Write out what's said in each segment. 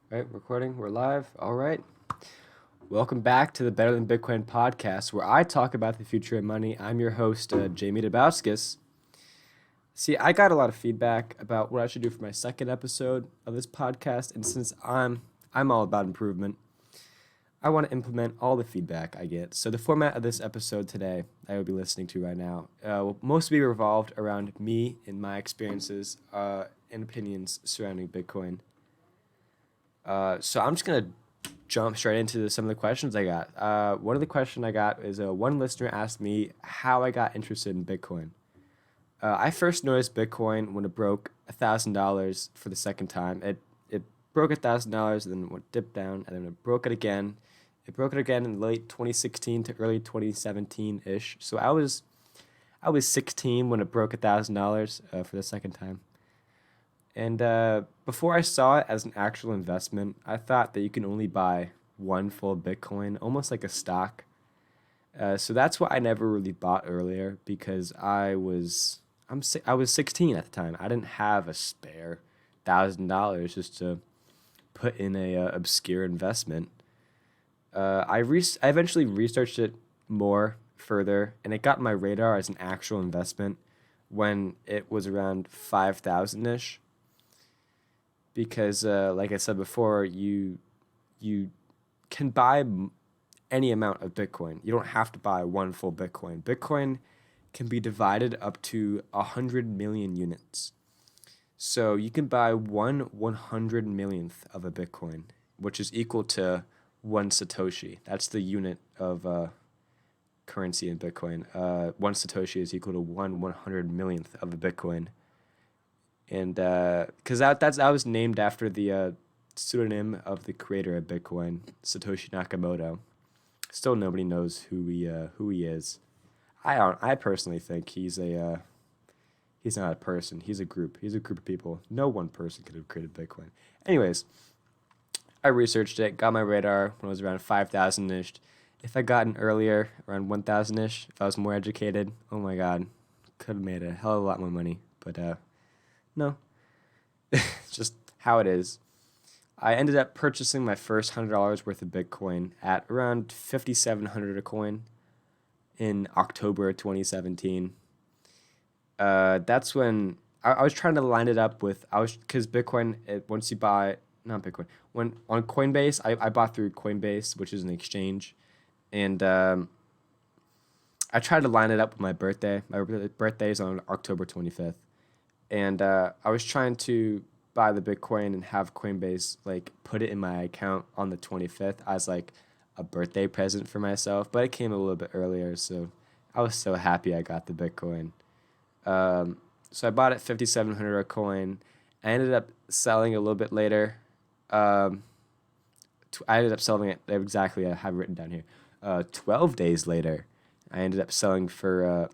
Right, recording. We're live. All right. Welcome back to the Better Than Bitcoin podcast, where I talk about the future of money. I'm your host, Jamie Dabauskis. See, I got a lot of feedback about what I should do for my second episode of this podcast, and since I'm all about improvement, I want to implement all the feedback I get. So the format of this episode today, I will be listening to right now, will mostly be revolved around me and my experiences and opinions surrounding Bitcoin. So I'm just gonna jump straight into some of the questions I got. One of the questions I got is one listener asked me how I got interested in Bitcoin. I first noticed Bitcoin when it broke $1,000 for the second time. It broke $1,000 and then went dipped down and then it broke it again. It broke it again in late 2016 to early 2017 ish. So I was 16 when it broke $1,000 for the second time. And before I saw it as an actual investment, I thought that you can only buy one full Bitcoin, almost like a stock. So that's why I never really bought earlier because I was 16 at the time. I didn't have a spare $1,000 just to put in a obscure investment. I eventually researched it more further, and it got on my radar as an actual investment when it was around 5,000 ish because, like I said before, you can buy any amount of Bitcoin. You don't have to buy one full Bitcoin. Bitcoin can be divided up to 100 million units. So you can buy 1/100 millionth of a Bitcoin, which is equal to one Satoshi. That's the unit of currency in Bitcoin. One Satoshi is equal to 1/100 millionth of a Bitcoin. And because that was named after the pseudonym of the creator of Bitcoin, Satoshi Nakamoto. Still, nobody knows who he is. I personally think he's not a person. He's a group. He's a group of people. No one person could have created Bitcoin. Anyways, I researched it, got my radar when it was around 5,000 ish. If I gotten earlier, around 1,000 ish, if I was more educated, oh my god, could have made a hell of a lot more money. But no, it's just how it is. I ended up purchasing my first $100 worth of Bitcoin at around 5,700 a coin in October 2017. That's when I was trying to line it up with because Bitcoin once you buy not Bitcoin when on Coinbase I bought through Coinbase, which is an exchange, and I tried to line it up with my birthday. My birthday is on October 25th, and I was trying to buy the Bitcoin and have Coinbase like put it in my account on the 25th as like a birthday present for myself, but it came a little bit earlier, so I was so happy I got the Bitcoin. So I bought it 5,700 a coin. I ended up selling a little bit later. Um, I ended up selling it exactly. I have it written down here. 12 days later, I ended up selling my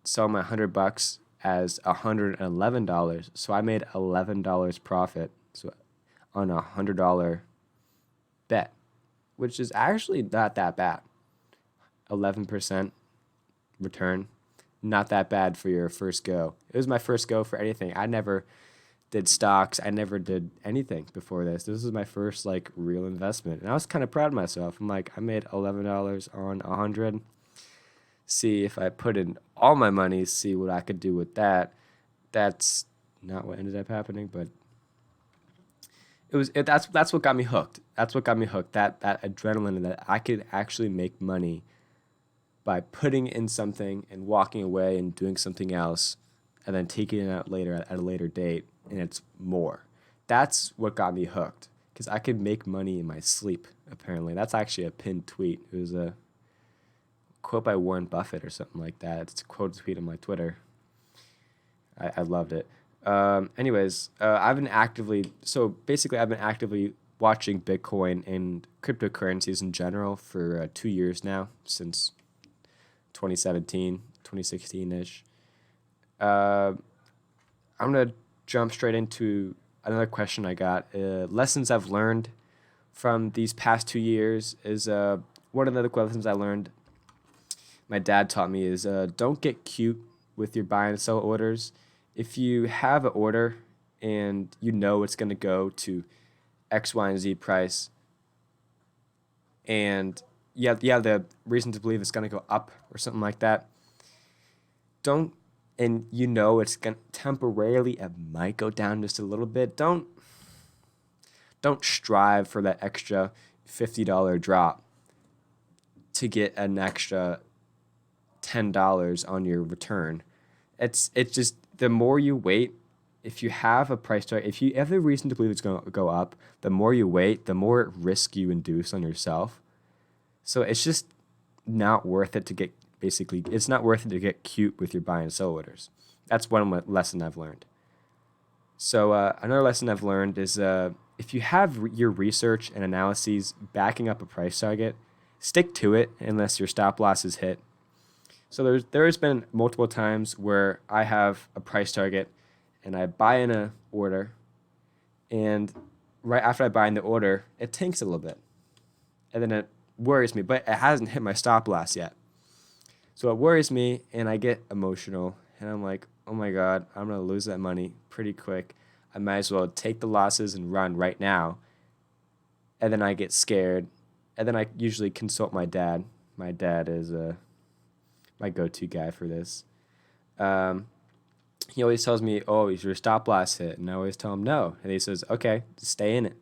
$100 as $111. So I made $11 profit. So on $100 bet, which is actually not that bad. 11% return, not that bad for your first go. It was my first go for anything. I never did stocks. I never did anything before this. This was my first like real investment, and I was kind of proud of myself. I'm like, I made $11 on 100. See if I put in all my money, see what I could do with that. That's not what ended up happening, but that's what got me hooked. That's what got me hooked. That adrenaline that I could actually make money by putting in something and walking away and doing something else and then taking it out later at a later date and it's more. That's what got me hooked because I could make money in my sleep, apparently. That's actually a pinned tweet. It was a quote by Warren Buffett or something like that. It's a quote tweet on my Twitter. I loved it. I've been actively watching Bitcoin and cryptocurrencies in general for 2 years now, since 2017, 2016 ish. Uh, I'm going to jump straight into another question I got. Lessons I've learned from these past 2 years is one of the lessons I learned my dad taught me is don't get cute with your buy and sell orders. If you have an order and you know it's going to go to X, Y, and Z price, and you have the reason to believe it's going to go up or something like that, don't, and you know it's going to temporarily, it might go down just a little bit, don't strive for that extra $50 drop to get an extra $10 on your return. It's just, the more you wait, if you have a price target, if you have the reason to believe it's going to go up, the more you wait, the more risk you induce on yourself. So it's just not worth it to get, basically, it's not worth it to get cute with your buy and sell orders. That's one lesson I've learned. So another lesson I've learned is if you have your research and analyses backing up a price target, stick to it unless your stop loss is hit. So there's been multiple times where I have a price target and I buy in an order, and right after I buy in the order, it tanks a little bit. And then it worries me, but it hasn't hit my stop loss yet. So it worries me, and I get emotional, and I'm like, oh my God, I'm going to lose that money pretty quick. I might as well take the losses and run right now. And then I get scared, and then I usually consult my dad. My dad is my go-to guy for this. He always tells me, oh, is your stop loss hit? And I always tell him no. And he says, okay, stay in it.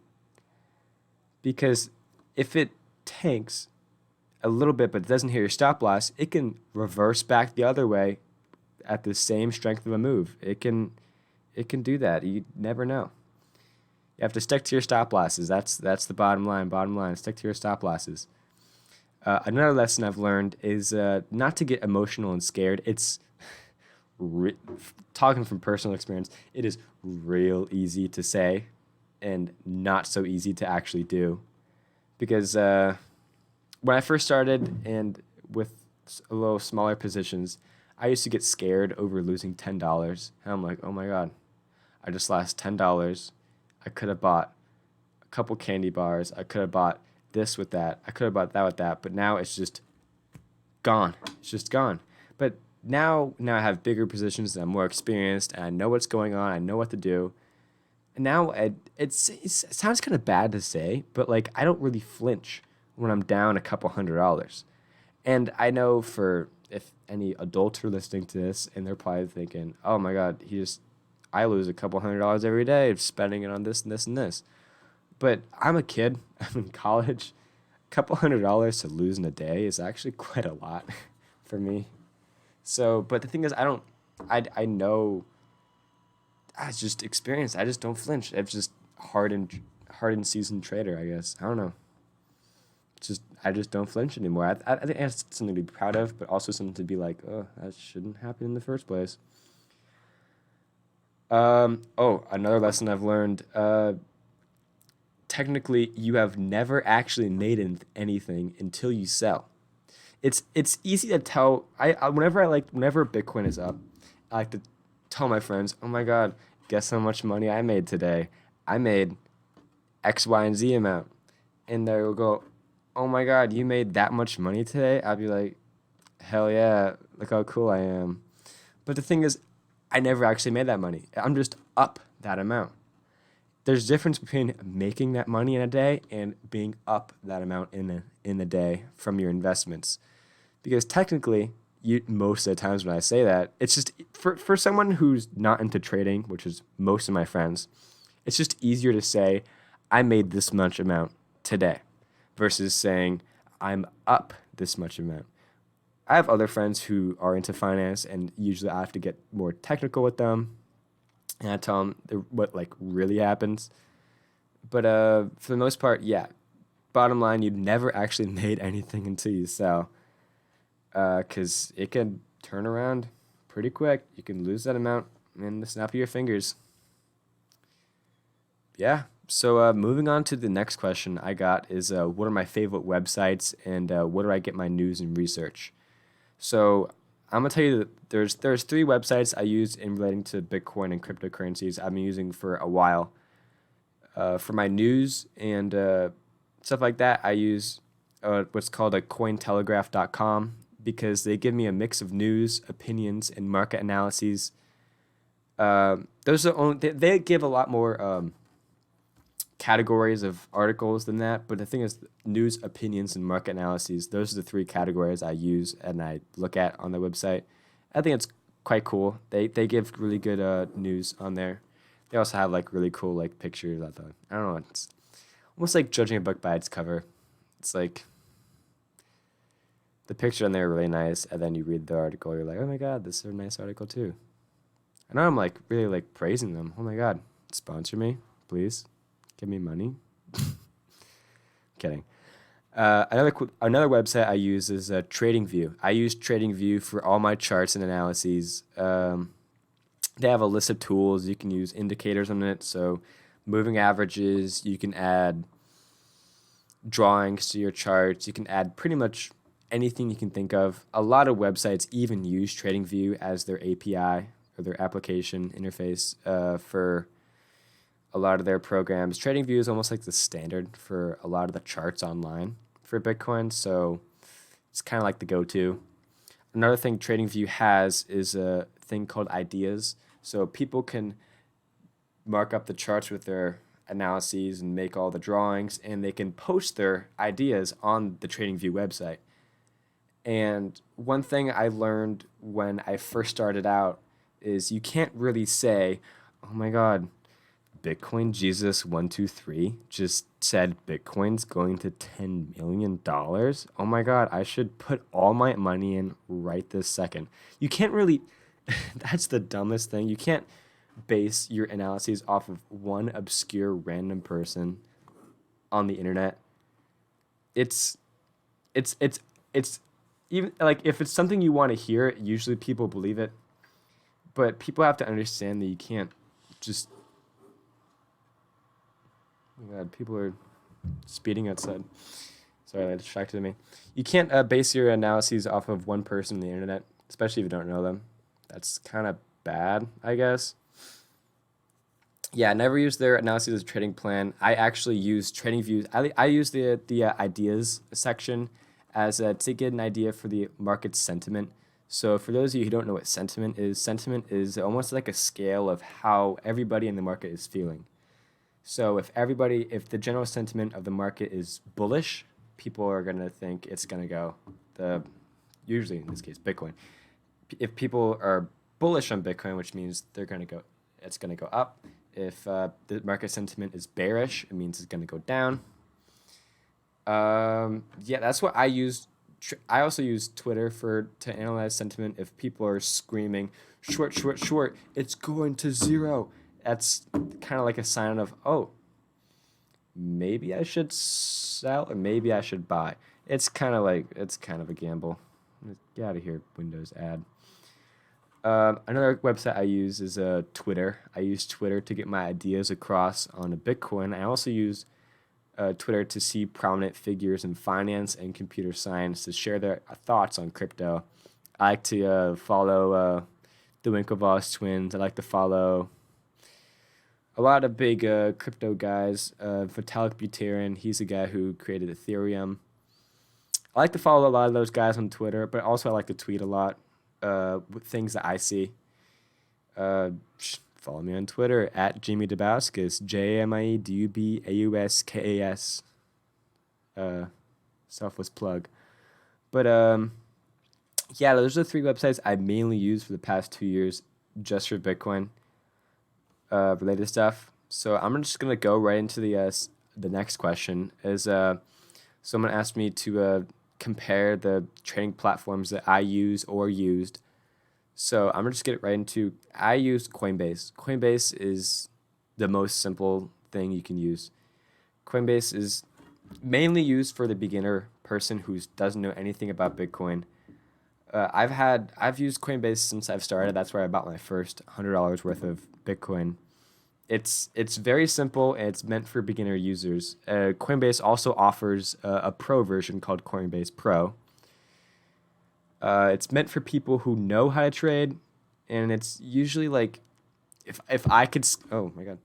Because if it tanks a little bit but doesn't hit your stop loss, it can reverse back the other way at the same strength of a move. It can do that. You never know. You have to stick to your stop losses. That's the bottom line. Bottom line, stick to your stop losses. Another lesson I've learned is not to get emotional and scared. It's talking from personal experience, it is real easy to say and not so easy to actually do. Because when I first started and with a little smaller positions, I used to get scared over losing $10. And I'm like, oh my God, I just lost $10. I could have bought a couple candy bars. I could have bought this with that. I could have bought that with that. But now it's just gone. It's just gone. But now I have bigger positions and I'm more experienced and I know what's going on. I know what to do. And now it sounds kind of bad to say, but like I don't really flinch when I'm down a couple $100. And I know for if any adults are listening to this and they're probably thinking, oh my God, I lose a couple $100 every day spending it on this and this and this. But I'm a kid. I'm in college. A couple $100 to lose in a day is actually quite a lot for me. So, but the thing is, I know, I just experienced. I just don't flinch. I'm just hardened seasoned trader, I guess. I don't know. I just don't flinch anymore. I think it's something to be proud of, but also something to be like, oh, that shouldn't happen in the first place. Another lesson I've learned. Technically, you have never actually made anything until you sell. It's easy to tell. Whenever Bitcoin is up, I like to tell my friends, oh my God, guess how much money I made today? I made X, Y, and Z amount. And they'll go, oh my God, you made that much money today? I'll be like, hell yeah, look how cool I am. But the thing is, I never actually made that money. I'm just up that amount. There's a difference between making that money in a day and being up that amount in a day from your investments. Because technically, most of the times when I say that, it's just for someone who's not into trading, which is most of my friends, it's just easier to say, I made this much amount today versus saying, I'm up this much amount. I have other friends who are into finance, and usually I have to get more technical with them, and I tell them what like really happens. But for the most part, yeah. Bottom line, you've never actually made anything until you sell, because it can turn around pretty quick. You can lose that amount in the snap of your fingers. Yeah. So moving on to the next question I got is what are my favorite websites and where do I get my news and research? So I'm gonna tell you that there's 3 websites I use in relating to Bitcoin and cryptocurrencies I've been using for a while. For my news and stuff like that, I use what's called a cointelegraph.com because they give me a mix of news, opinions, and market analyses. Those are they give a lot more categories of articles than that, but the thing is, news, opinions, and market analyses, those are the three categories I use and I look at on the website. I think it's quite cool. They give really good news on there. They also have like really cool like pictures. I don't know. It's almost like judging a book by its cover. It's like the picture on there are really nice, and then you read the article, you're like, oh my god, this is a nice article too. I know I'm like really like praising them. Oh my god, sponsor me, please, give me money. Kidding. Another website I use is TradingView. I use TradingView for all my charts and analyses. They have a list of tools. You can use indicators on it, so moving averages. You can add drawings to your charts. You can add pretty much anything you can think of. A lot of websites even use TradingView as their API or their application interface for a lot of their programs. TradingView is almost like the standard for a lot of the charts online for Bitcoin, so it's kind of like the go-to. Another thing TradingView has is a thing called ideas, so people can mark up the charts with their analyses and make all the drawings, and they can post their ideas on the TradingView website. And one thing I learned when I first started out is you can't really say, oh my god, Bitcoin Jesus 123 just said Bitcoin's going to $10 million. Oh my god, I should put all my money in right this second. You can't really, that's the dumbest thing. You can't base your analyses off of one obscure random person on the internet. It's even like if it's something you want to hear, usually people believe it. But people have to understand that you can't just. Oh my god, people are speeding outside. Sorry, that distracted me. You can't base your analyses off of one person on the internet, especially if you don't know them. That's kind of bad, I guess. Yeah, I never use their analysis as a trading plan. I actually use TradingView. I use the ideas section as to get an idea for the market sentiment. So for those of you who don't know what sentiment is almost like a scale of how everybody in the market is feeling. So if the general sentiment of the market is bullish, people are going to think it's going to go, usually in this case, Bitcoin. If people are bullish on Bitcoin, which means it's going to go up. If the market sentiment is bearish, it means it's going to go down. Yeah, that's what I use. I also use Twitter to analyze sentiment. If people are screaming, short, short, short, it's going to zero. That's kind of like a sign of, oh, maybe I should sell or maybe I should buy. It's kind of a gamble. Get out of here, Windows ad. Another website I use is Twitter. I use Twitter to get my ideas across on a Bitcoin. I also use Twitter to see prominent figures in finance and computer science to share their thoughts on crypto. I like to follow the Winklevoss twins. I like to follow a lot of big crypto guys. Vitalik Buterin, he's a guy who created Ethereum. I like to follow a lot of those guys on Twitter, but also I like to tweet a lot with things that I see. Follow me on Twitter at Jamie Dabauskas, JamieDubauskas. Selfless plug. But yeah, those are the three websites I mainly use for the past 2 years just for Bitcoin related stuff. So I'm just gonna go right into the next question. Someone asked me to compare the trading platforms that I use or used. So I'm just get right into. I use Coinbase. Coinbase is the most simple thing you can use. Coinbase is mainly used for the beginner person who doesn't know anything about Bitcoin. I've used Coinbase since I've started. That's where I bought my first $100 worth of Bitcoin. It's very simple and it's meant for beginner users. Coinbase also offers a pro version called Coinbase Pro. It's meant for people who know how to trade, and it's usually like, if I could, oh my god,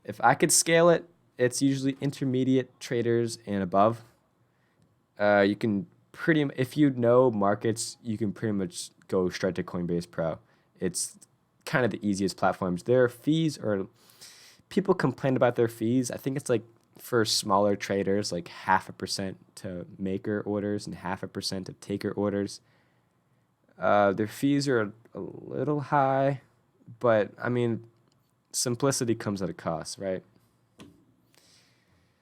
if I could scale it, it's usually intermediate traders and above. You can if you know markets, you can pretty much go straight to Coinbase Pro. It's kind of the easiest platforms. Their fees are, people complain about their fees. I think it's like for smaller traders, like 0.5% to maker orders and 0.5% to taker orders. Their fees are a little high, but I mean, simplicity comes at a cost, right?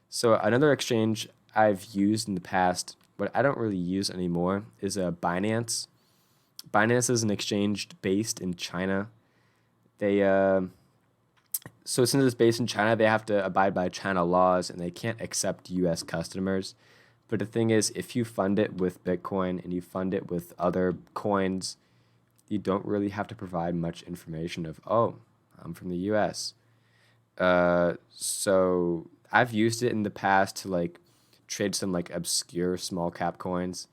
So another exchange I've used in the past, but I don't really use anymore, is Binance. Binance is an exchange based in China. They so since it's based in China, they have to abide by China laws and they can't accept U.S. customers. But the thing is, if you fund it with Bitcoin and you fund it with other coins, you don't really have to provide much information of, oh, I'm from the U.S. So I've used it in the past to like trade some like obscure small cap coins.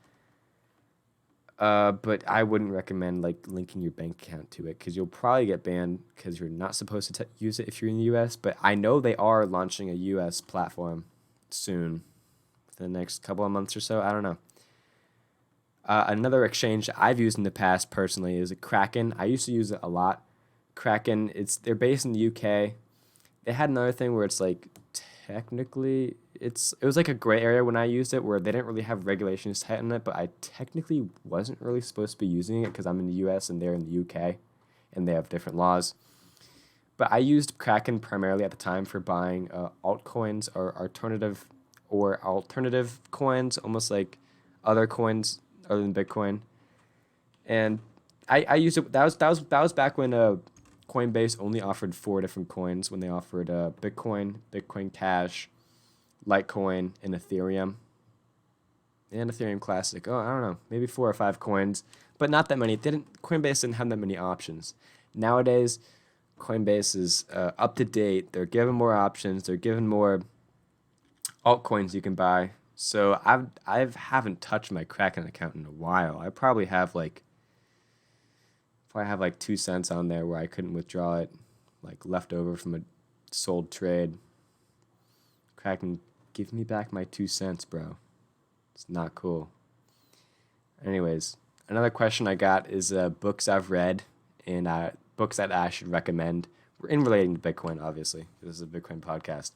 But I wouldn't recommend like linking your bank account to it because you'll probably get banned because you're not supposed to use it if you're in the U.S. But I know they are launching a U.S. platform soon, within the next couple of months or so. I don't know. Another exchange I've used in the past personally is a Kraken. I used to use it a lot. Kraken, they're based in the UK. They had another thing where it's like technically it was like a gray area when I used it where they didn't really have regulations tight on it, but I technically wasn't really supposed to be using it because I'm in the US and they're in the UK and they have different laws. But I used Kraken primarily at the time for buying altcoins or alternative coins, almost like other coins other than Bitcoin. And I used it. That was back when Coinbase only offered 4 different coins when they offered Bitcoin, Bitcoin Cash, Litecoin, and Ethereum. And Ethereum Classic. Oh, I don't know, maybe 4 or 5 coins, but not that many. Coinbase didn't have that many options. Nowadays, Coinbase is up to date. They're giving more options. They're giving more altcoins you can buy. So I haven't touched my Kraken account in a while. I probably have like 2 cents on there where I couldn't withdraw it, like left over from a sold trade. Kraken, give me back my 2 cents, bro. It's not cool. Anyways, another question I got is books I've read and books that I should recommend. We're in relating to Bitcoin, obviously. This is a Bitcoin podcast.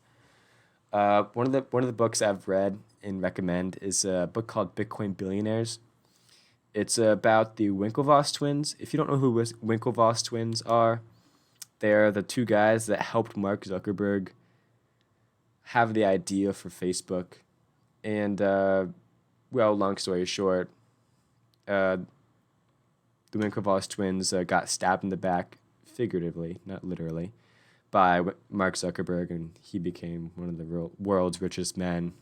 One of the books I've read and recommend is a book called Bitcoin Billionaires. It's about the Winklevoss twins. If you don't know who Winklevoss twins are, they're the 2 guys that helped Mark Zuckerberg have the idea for Facebook. And, well, long story short, the Winklevoss twins got stabbed in the back, figuratively, not literally, by Mark Zuckerberg, and he became one of the world's richest men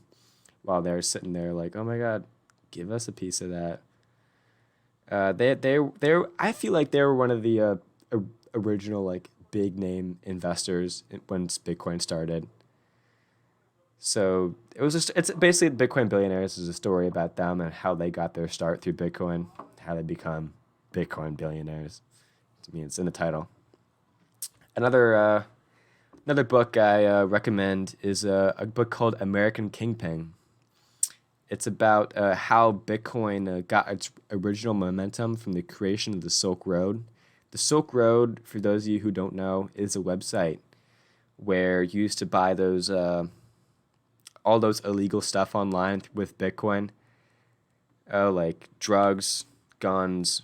while they're sitting there like, oh my God, give us a piece of that. I feel like they were one of the original like big name investors once Bitcoin started. So it's basically Bitcoin Billionaires is a story about them and how they got their start through Bitcoin, how they become Bitcoin billionaires. I mean, it's in the title. Another book I recommend is a book called American Kingpin. It's about how Bitcoin got its original momentum from the creation of the Silk Road. The Silk Road, for those of you who don't know, is a website where you used to buy those all those illegal stuff online with Bitcoin, like drugs, guns,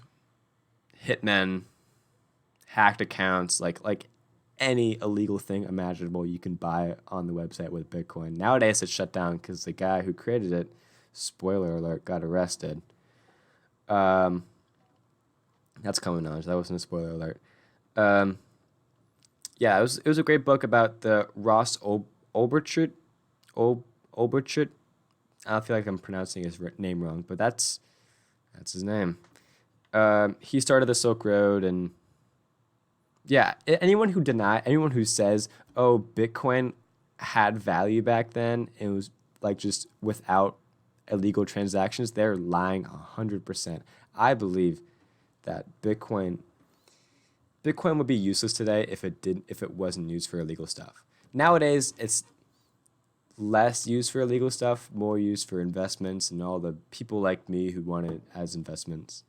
hitmen, hacked accounts, like any illegal thing imaginable you can buy on the website with Bitcoin. Nowadays it's shut down because the guy who created it, spoiler alert, got arrested. That's common knowledge. That wasn't a spoiler alert. Yeah, it was a great book about the Ross Ulbricht. Ulbricht. I feel like I'm pronouncing his name wrong, but that's his name. He started the Silk Road, and yeah, anyone who says, oh, Bitcoin had value back then, it was like just without illegal transactions, they're lying 100%. I believe that Bitcoin would be useless today if it wasn't used for illegal stuff. Nowadays, it's less used for illegal stuff, more used for investments and all the people like me who want it as investments.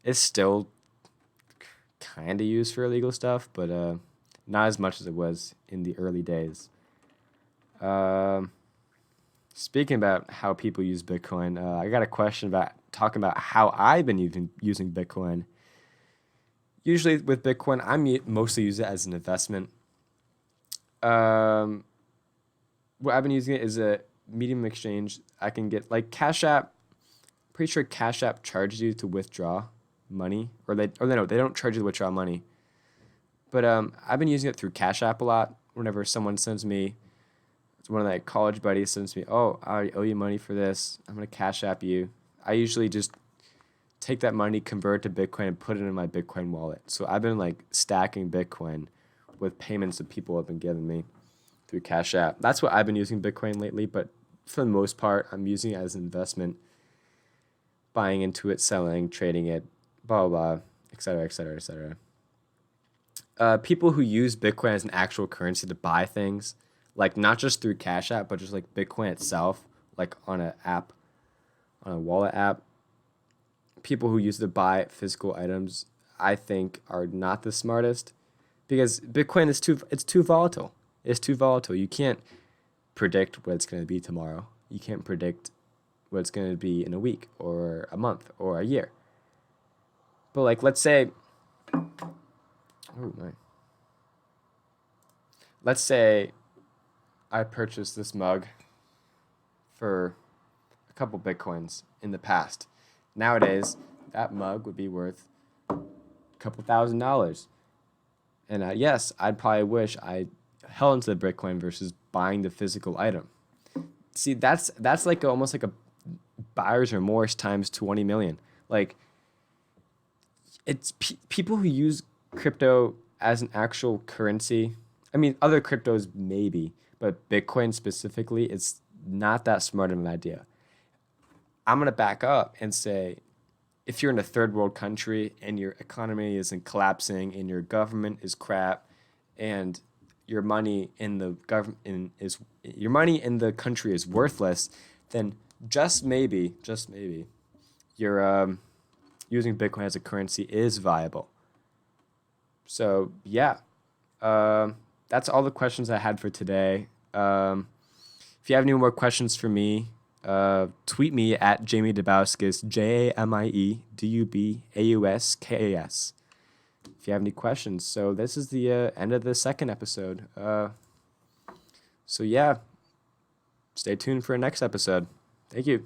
It's still kind of used for illegal stuff, but not as much as it was in the early days. Speaking about how people use Bitcoin, I got a question about talking about how I've been using Bitcoin. Usually with Bitcoin, mostly use it as an investment. Um, what I've been using it is a medium of exchange. I can get like Cash App. Pretty sure Cash App charges you to withdraw money, or no, they don't charge you to withdraw money. But I've been using it through Cash App a lot. Whenever someone sends me, one of my college buddies sends me, oh, I owe you money for this. I'm gonna Cash App you. I usually just take that money, convert it to Bitcoin, and put it in my Bitcoin wallet. So I've been like stacking Bitcoin with payments that people have been giving me through Cash App. That's what I've been using Bitcoin lately, but for the most part, I'm using it as an investment, buying into it, selling, trading it, blah, blah, blah, et cetera, et cetera, et cetera. People who use Bitcoin as an actual currency to buy things, like not just through Cash App, but just like Bitcoin itself, like on an app, on a wallet app, people who use it to buy physical items, I think are not the smartest because Bitcoin is too volatile. It's too volatile. You can't predict what it's going to be tomorrow. You can't predict what it's going to be in a week or a month or a year. But like let's say oh my. Let's say I purchased this mug for a couple Bitcoins in the past. Nowadays, that mug would be worth a couple $1,000s. And yes, I'd probably wish I held into the Bitcoin versus buying the physical item. See, that's like almost like a buyer's remorse times 20 million. Like it's people who use crypto as an actual currency. I mean, other cryptos maybe, but Bitcoin specifically, it's not that smart of an idea. I'm gonna back up and say, if you're in a third world country and your economy isn't collapsing and your government is crap, and your money in the government is your money in the country is worthless, then just maybe, your using Bitcoin as a currency is viable. So yeah, that's all the questions I had for today. If you have any more questions for me, tweet me at Jamie Dubauskis, JamieDubauskis. If you have any questions. So this is the end of the second episode. So yeah, stay tuned for a next episode. Thank you.